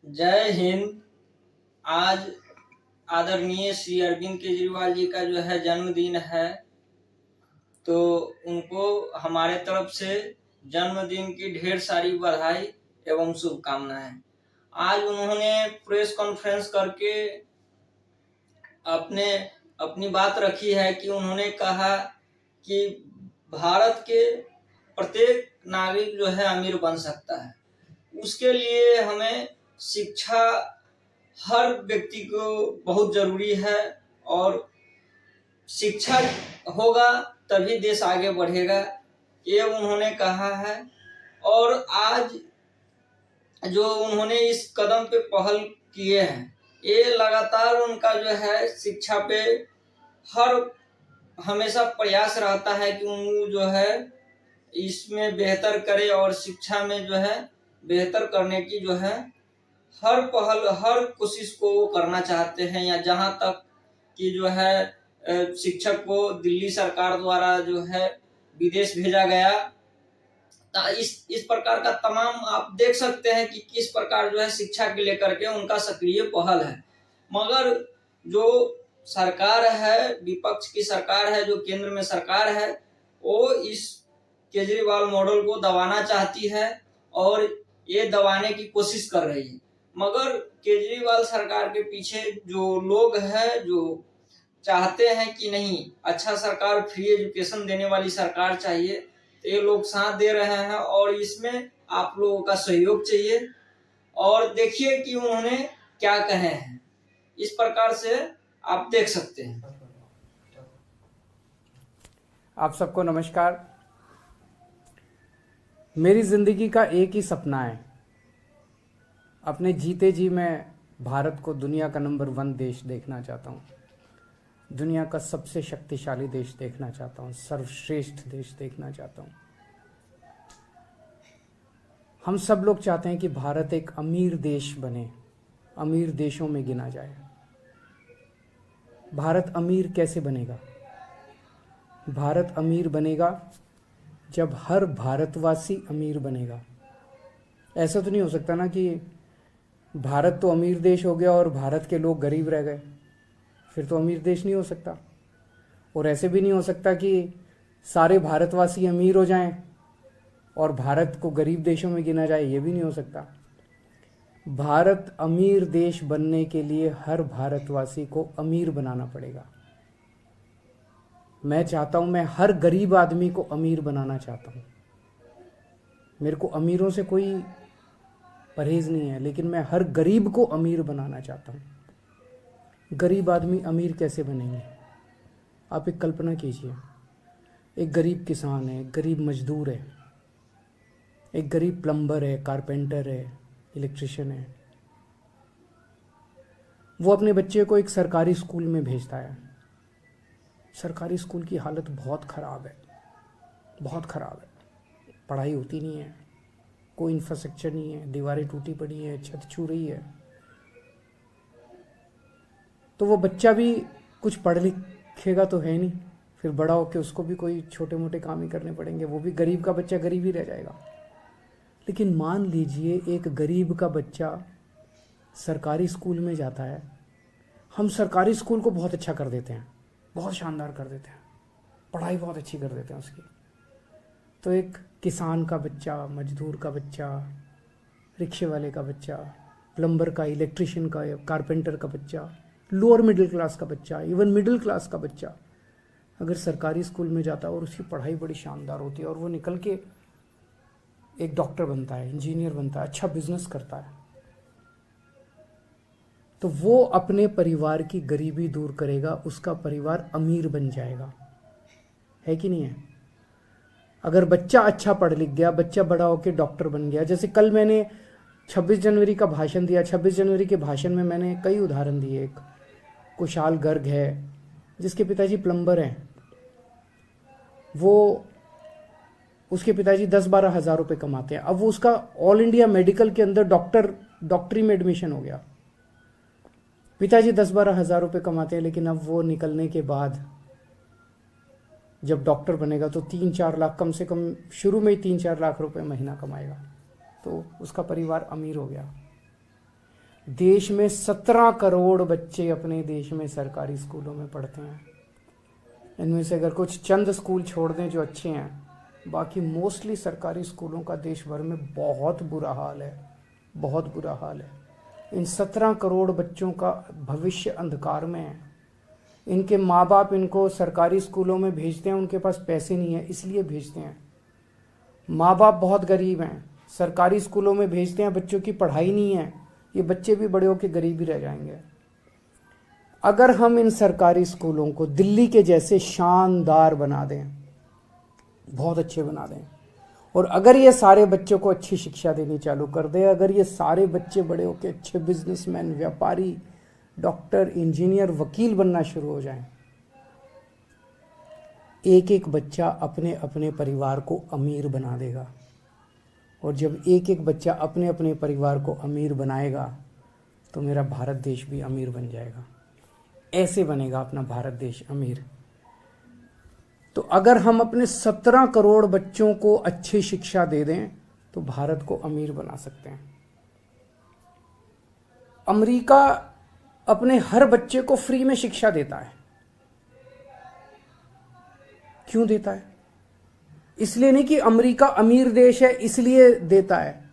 जय हिंद। आज आदरणीय श्री अरविंद केजरीवाल जी का जो है जन्मदिन है, तो उनको हमारे तरफ से जन्मदिन की ढेर सारी बधाई एवं शुभकामनाएं। आज उन्होंने प्रेस कॉन्फ्रेंस करके अपनी बात रखी है कि उन्होंने कहा कि भारत के प्रत्येक नागरिक जो है अमीर बन सकता है। उसके लिए हमें शिक्षा हर व्यक्ति को बहुत जरूरी है, और शिक्षा होगा तभी देश आगे बढ़ेगा, ये उन्होंने कहा है। और आज जो उन्होंने इस कदम पे पहल किए हैं, ये लगातार उनका जो है शिक्षा पे हमेशा प्रयास रहता है कि उन जो है इसमें बेहतर करे, और शिक्षा में जो है बेहतर करने की जो है हर पहल हर कोशिश को वो करना चाहते हैं। या जहां तक कि जो है शिक्षक को दिल्ली सरकार द्वारा जो है विदेश भेजा गया, इस प्रकार का तमाम आप देख सकते हैं कि किस प्रकार जो है शिक्षा के लेकर के उनका सक्रिय पहल है। मगर जो सरकार है, विपक्ष की सरकार है, जो केंद्र में सरकार है, वो इस केजरीवाल मॉडल को दबाना चाहती है और ये दबाने की कोशिश कर रही है। मगर केजरीवाल सरकार के पीछे जो लोग हैं, जो चाहते हैं कि नहीं अच्छा सरकार, फ्री एजुकेशन देने वाली सरकार चाहिए, तो ये लोग साथ दे रहे हैं और इसमें आप लोगों का सहयोग चाहिए। और देखिए कि उन्होंने क्या कहे हैं, इस प्रकार से आप देख सकते हैं। आप सबको नमस्कार। मेरी ज़िंदगी का एक ही सपना है, अपने जीते जी मैं भारत को दुनिया का नंबर 1 देश देखना चाहता हूँ, दुनिया का सबसे शक्तिशाली देश देखना चाहता हूँ, सर्वश्रेष्ठ देश देखना चाहता हूँ। हम सब लोग चाहते हैं कि भारत एक अमीर देश बने, अमीर देशों में गिना जाए। भारत अमीर कैसे बनेगा? भारत अमीर बनेगा जब हर भारतवासी अमीर बनेगा। ऐसा तो नहीं हो सकता ना कि भारत तो अमीर देश हो गया और भारत के लोग गरीब रह गए, फिर तो अमीर देश नहीं हो सकता। और ऐसे भी नहीं हो सकता कि सारे भारतवासी अमीर हो जाएं और भारत को गरीब देशों में गिना जाए, ये भी नहीं हो सकता। भारत अमीर देश बनने के लिए हर भारतवासी को अमीर बनाना पड़ेगा। मैं चाहता हूं, मैं हर गरीब आदमी को अमीर बनाना चाहता हूं। मेरे को अमीरों से कोई परहेज नहीं है, लेकिन मैं हर गरीब को अमीर बनाना चाहता हूं। गरीब आदमी अमीर कैसे बनेंगे? आप एक कल्पना कीजिए, एक गरीब किसान है, एक गरीब मजदूर है, एक गरीब प्लम्बर है, कारपेंटर है, इलेक्ट्रिशियन है। वो अपने बच्चे को एक सरकारी स्कूल में भेजता है। सरकारी स्कूल की हालत बहुत ख़राब है, बहुत ख़राब है। पढ़ाई होती नहीं है, कोई इंफ्रास्ट्रक्चर नहीं है, दीवारें टूटी पड़ी हैं, छत छू रही है। तो वो बच्चा भी कुछ पढ़ लिखेगा तो है नहीं, फिर बड़ा होकर उसको भी कोई छोटे मोटे काम ही करने पड़ेंगे, वो भी गरीब का बच्चा गरीब ही रह जाएगा। लेकिन मान लीजिए एक गरीब का बच्चा सरकारी स्कूल में जाता है। हम सरकारी स्कूल को बहुत अच्छा कर देते हैं, बहुत शानदार कर देते हैं, पढ़ाई बहुत अच्छी कर देते हैं उसकी। तो एक किसान का बच्चा, मजदूर का बच्चा, रिक्शे वाले का बच्चा, प्लम्बर का, इलेक्ट्रिशियन का, कारपेंटर का बच्चा, लोअर मिडिल क्लास का बच्चा, इवन मिडिल क्लास का बच्चा अगर सरकारी स्कूल में जाता है और उसकी पढ़ाई बड़ी शानदार होती है और वो निकल के एक डॉक्टर बनता है, इंजीनियर बनता है, अच्छा बिजनेस करता है, तो वो अपने परिवार की गरीबी दूर करेगा, उसका परिवार अमीर बन जाएगा। है कि नहीं है? अगर बच्चा अच्छा पढ़ लिख गया, बच्चा बड़ा होकर डॉक्टर बन गया। जैसे कल मैंने 26 जनवरी का भाषण दिया। 26 जनवरी के भाषण में मैंने कई उदाहरण दिए। एक कुशाल गर्ग है जिसके पिताजी प्लम्बर हैं, वो उसके पिताजी 10-12 हज़ार रुपये कमाते हैं। अब वो उसका ऑल इंडिया मेडिकल के अंदर डॉक्टरी में एडमिशन हो गया। पिताजी 10-12 हज़ार रुपये कमाते हैं, लेकिन अब वो निकलने के बाद जब डॉक्टर बनेगा तो 3-4 लाख, कम से कम शुरू में ही 3-4 लाख रुपए महीना कमाएगा, तो उसका परिवार अमीर हो गया। देश में 17 करोड़ बच्चे अपने देश में सरकारी स्कूलों में पढ़ते हैं। इनमें से अगर कुछ चंद स्कूल छोड़ दें जो अच्छे हैं, बाकी मोस्टली सरकारी स्कूलों का देश भर में बहुत बुरा हाल है, बहुत बुरा हाल है। इन 17 करोड़ बच्चों का भविष्य अंधकार में है। इनके माँ बाप इनको सरकारी स्कूलों में भेजते हैं, उनके पास पैसे नहीं है इसलिए भेजते हैं। माँ बाप बहुत गरीब हैं, सरकारी स्कूलों में भेजते हैं, बच्चों की पढ़ाई नहीं है, ये बच्चे भी बड़े होकर गरीब ही रह जाएंगे। अगर हम इन सरकारी स्कूलों को दिल्ली के जैसे शानदार बना दें, बहुत अच्छे बना दें, और अगर ये सारे बच्चों को अच्छी शिक्षा देनी चालू कर दें, अगर ये सारे बच्चे बड़े होकर अच्छे बिजनेसमैन, व्यापारी, डॉक्टर, इंजीनियर, वकील बनना शुरू हो जाएं, एक एक बच्चा अपने अपने परिवार को अमीर बना देगा। और जब एक एक बच्चा अपने अपने परिवार को अमीर बनाएगा तो मेरा भारत देश भी अमीर बन जाएगा। ऐसे बनेगा अपना भारत देश अमीर। तो अगर हम अपने 17 करोड़ बच्चों को अच्छी शिक्षा दे दें तो भारत को अमीर बना सकते हैं। अमेरिका अपने हर बच्चे को फ्री में शिक्षा देता है। क्यों देता है? इसलिए नहीं कि अमेरिका अमीर देश है इसलिए देता है।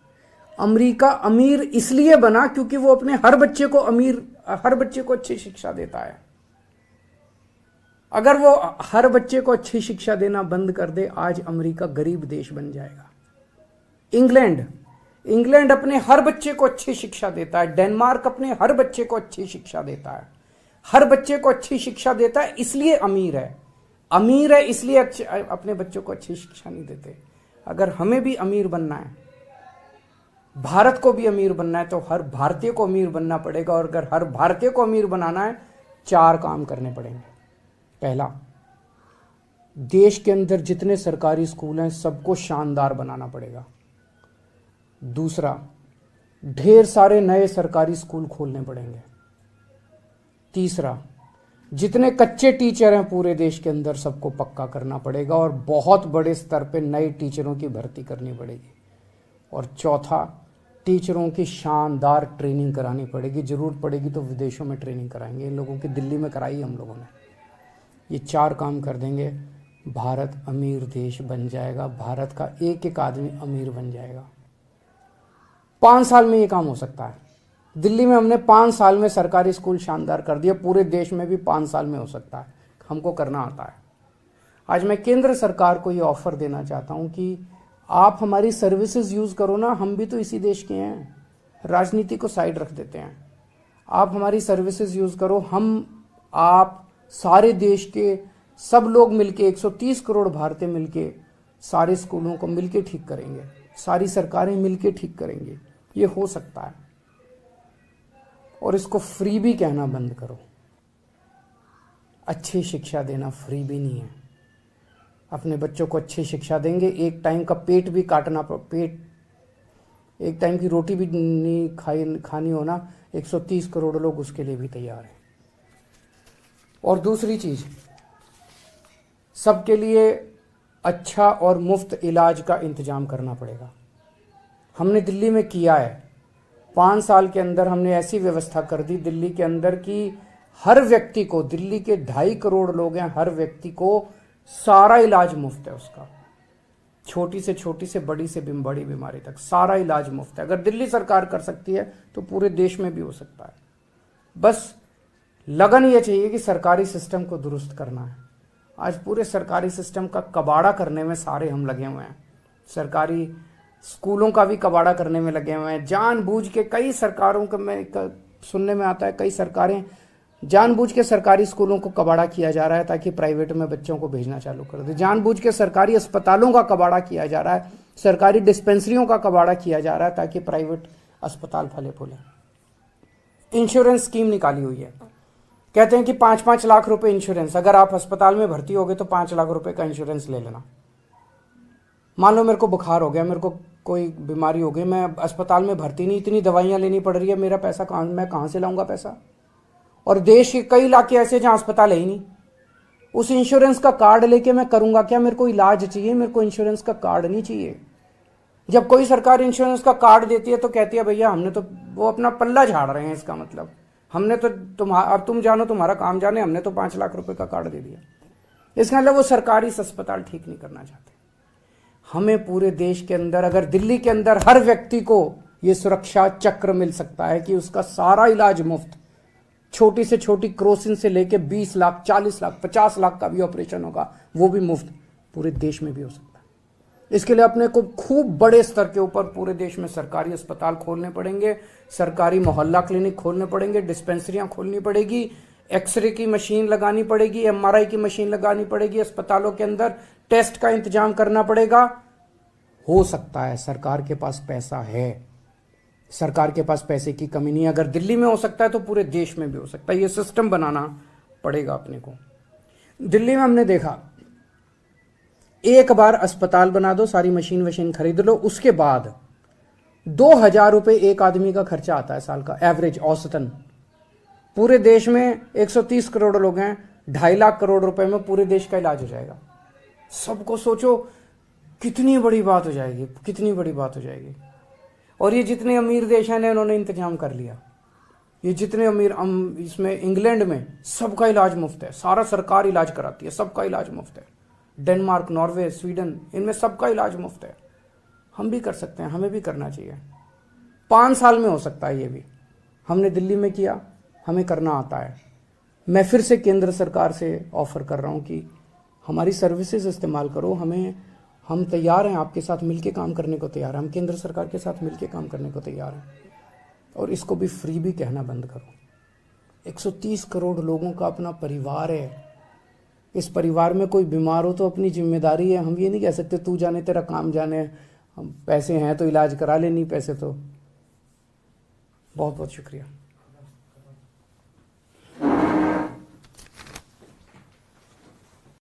अमेरिका अमीर इसलिए बना क्योंकि वो अपने हर बच्चे को अच्छी शिक्षा देता है। अगर वो हर बच्चे को अच्छी शिक्षा देना बंद कर दे, आज अमेरिका गरीब देश बन जाएगा। इंग्लैंड अपने हर बच्चे को अच्छी शिक्षा देता है। डेनमार्क अपने हर बच्चे को अच्छी शिक्षा देता है। हर बच्चे को अच्छी शिक्षा देता है इसलिए अमीर है। अमीर है इसलिए अपने बच्चों को अच्छी शिक्षा नहीं देते। अगर हमें भी अमीर बनना है, भारत को भी अमीर बनना है, तो हर भारतीय को अमीर बनना पड़ेगा। और अगर हर भारतीय को अमीर बनाना है, 4 काम करने पड़ेंगे। पहला, देश के अंदर जितने सरकारी स्कूल हैं सबको शानदार बनाना पड़ेगा। दूसरा, ढेर सारे नए सरकारी स्कूल खोलने पड़ेंगे। तीसरा, जितने कच्चे टीचर हैं पूरे देश के अंदर सबको पक्का करना पड़ेगा और बहुत बड़े स्तर पे नए टीचरों की भर्ती करनी पड़ेगी। और चौथा, टीचरों की शानदार ट्रेनिंग करानी पड़ेगी। ज़रूरत पड़ेगी तो विदेशों में ट्रेनिंग कराएंगे। इन लोगों की दिल्ली में कराई हम लोगों ने। ये 4 काम कर देंगे, भारत अमीर देश बन जाएगा। भारत का एक एक आदमी अमीर बन जाएगा। 5 साल में ये काम हो सकता है। दिल्ली में हमने 5 साल में सरकारी स्कूल शानदार कर दिया। पूरे देश में भी 5 साल में हो सकता है। हमको करना आता है। आज मैं केंद्र सरकार को ये ऑफर देना चाहता हूँ कि आप हमारी सर्विसेज यूज़ करो ना। हम भी तो इसी देश के हैं। राजनीति को साइड रख देते हैं। आप हमारी सर्विसेज यूज़ करो। आप सारे देश के सब लोग मिलके, 130 करोड़ भारतीय मिलके सारे स्कूलों को मिलके ठीक करेंगे। सारी सरकारें मिलके ठीक करेंगे। ये हो सकता है। और इसको फ्री भी कहना बंद करो। अच्छी शिक्षा देना फ्री भी नहीं है। अपने बच्चों को अच्छी शिक्षा देंगे, एक टाइम का पेट भी काटना, एक टाइम की रोटी भी नहीं खानी होना, 130 करोड़ लोग उसके लिए भी तैयार हैं। और दूसरी चीज, सबके लिए अच्छा और मुफ्त इलाज का इंतजाम करना पड़ेगा। हमने दिल्ली में किया है। 5 साल के अंदर हमने ऐसी व्यवस्था कर दी दिल्ली के अंदर कि हर व्यक्ति को, दिल्ली के 2.5 करोड़ लोग हैं, हर व्यक्ति को सारा इलाज मुफ्त है। उसका छोटी से बड़ी बीमारी तक सारा इलाज मुफ्त है। अगर दिल्ली सरकार कर सकती है तो पूरे देश में भी हो सकता है। बस लगन ये चाहिए कि सरकारी सिस्टम को दुरुस्त करना है। आज पूरे सरकारी सिस्टम का कबाड़ा करने में सारे हम लगे हुए हैं। सरकारी स्कूलों का भी कबाड़ा करने में लगे हुए हैं। जानबूझ के कई सरकारों का सुनने में आता है, कई सरकारें जानबूझ के सरकारी स्कूलों को कबाड़ा किया जा रहा है ताकि प्राइवेट में बच्चों को भेजना चालू कर दे। जानबूझ के सरकारी अस्पतालों का कबाड़ा किया जा रहा है, सरकारी डिस्पेंसरियों का कबाड़ा किया जा रहा है ताकि प्राइवेट अस्पताल फले फूले। इंश्योरेंस स्कीम निकाली हुई है। कहते हैं कि 5-5 लाख रुपए इंश्योरेंस, अगर आप अस्पताल में भर्ती हो गए तो 5 लाख रुपए का इंश्योरेंस ले लेना। मान लो मेरे को बुखार हो गया, मेरे को कोई बीमारी हो गई, मैं अस्पताल में भर्ती नहीं, इतनी दवाइयां लेनी पड़ रही है, मेरा पैसा मैं कहां से लाऊंगा पैसा? और देश के कई इलाके ऐसे जहां अस्पताल है ही नहीं। उस इंश्योरेंस का कार्ड लेके मैं करूंगा क्या? मेरे को इलाज चाहिए, मेरे को इंश्योरेंस का कार्ड नहीं चाहिए। जब कोई सरकार इंश्योरेंस का कार्ड देती है तो कहती है भैया हमने तो, वो अपना पल्ला झाड़ रहे हैं, इसका मतलब हमने तो अब तुम जानो तुम्हारा काम जाने, हमने तो 5 लाख रुपए का कार्ड दे दिया। इसका मतलब वो सरकारी अस्पताल ठीक नहीं करना चाहते। हमें पूरे देश के अंदर, अगर दिल्ली के अंदर हर व्यक्ति को ये सुरक्षा चक्र मिल सकता है कि उसका सारा इलाज मुफ्त, छोटी से छोटी क्रोसिन से लेके 20 लाख 40 लाख 50 लाख का भी ऑपरेशन होगा, वो भी मुफ्त पूरे देश में भी हो सकता है। इसके लिए अपने को खूब बड़े स्तर के ऊपर पूरे देश में सरकारी अस्पताल खोलने पड़ेंगे, सरकारी मोहल्ला क्लिनिक खोलने पड़ेंगे, डिस्पेंसरियां खोलनी पड़ेगी, एक्सरे की मशीन लगानी पड़ेगी, MRI की मशीन लगानी पड़ेगी, अस्पतालों के अंदर टेस्ट का इंतजाम करना पड़ेगा। हो सकता है, सरकार के पास पैसा है, सरकार के पास पैसे की कमी नहीं है। अगर दिल्ली में हो सकता है तो पूरे देश में भी हो सकता है। ये सिस्टम बनाना पड़ेगा अपने को। दिल्ली में हमने देखा, एक बार अस्पताल बना दो, सारी मशीन वशीन खरीद लो, उसके बाद 2000 रुपए एक आदमी का खर्चा आता है साल का, एवरेज औसतन। पूरे देश में 130 करोड़ लोग हैं, 2.5 लाख करोड़ रुपए में पूरे देश का इलाज हो जाएगा। सबको सोचो कितनी बड़ी बात हो जाएगी, कितनी बड़ी बात हो जाएगी। और ये जितने अमीर देश हैं उन्होंने इंतजाम कर लिया। ये जितने अमीर, इसमें इंग्लैंड में सबका इलाज मुफ्त है, सारा सरकार इलाज कराती है, सबका इलाज मुफ्त है। डेनमार्क, नॉर्वे, स्वीडन, इनमें सबका इलाज मुफ्त है। हम भी कर सकते हैं, हमें भी करना चाहिए। 5 साल में हो सकता है ये भी। हमने दिल्ली में किया, हमें करना आता है। मैं फिर से केंद्र सरकार से ऑफर कर रहा हूँ कि हमारी सर्विसेज इस्तेमाल करो। हम तैयार हैं, आपके साथ मिलके काम करने को तैयार हैं। हम केंद्र सरकार के साथ मिलके काम करने को तैयार हैं। और इसको भी फ्री भी कहना बंद करो। 130 करोड़ लोगों का अपना परिवार है। इस परिवार में कोई बीमार हो तो अपनी जिम्मेदारी है। हम ये नहीं कह सकते तू जाने तेरा काम जाने, हम पैसे हैं तो इलाज करा ले, नहीं पैसे तो। बहुत बहुत शुक्रिया।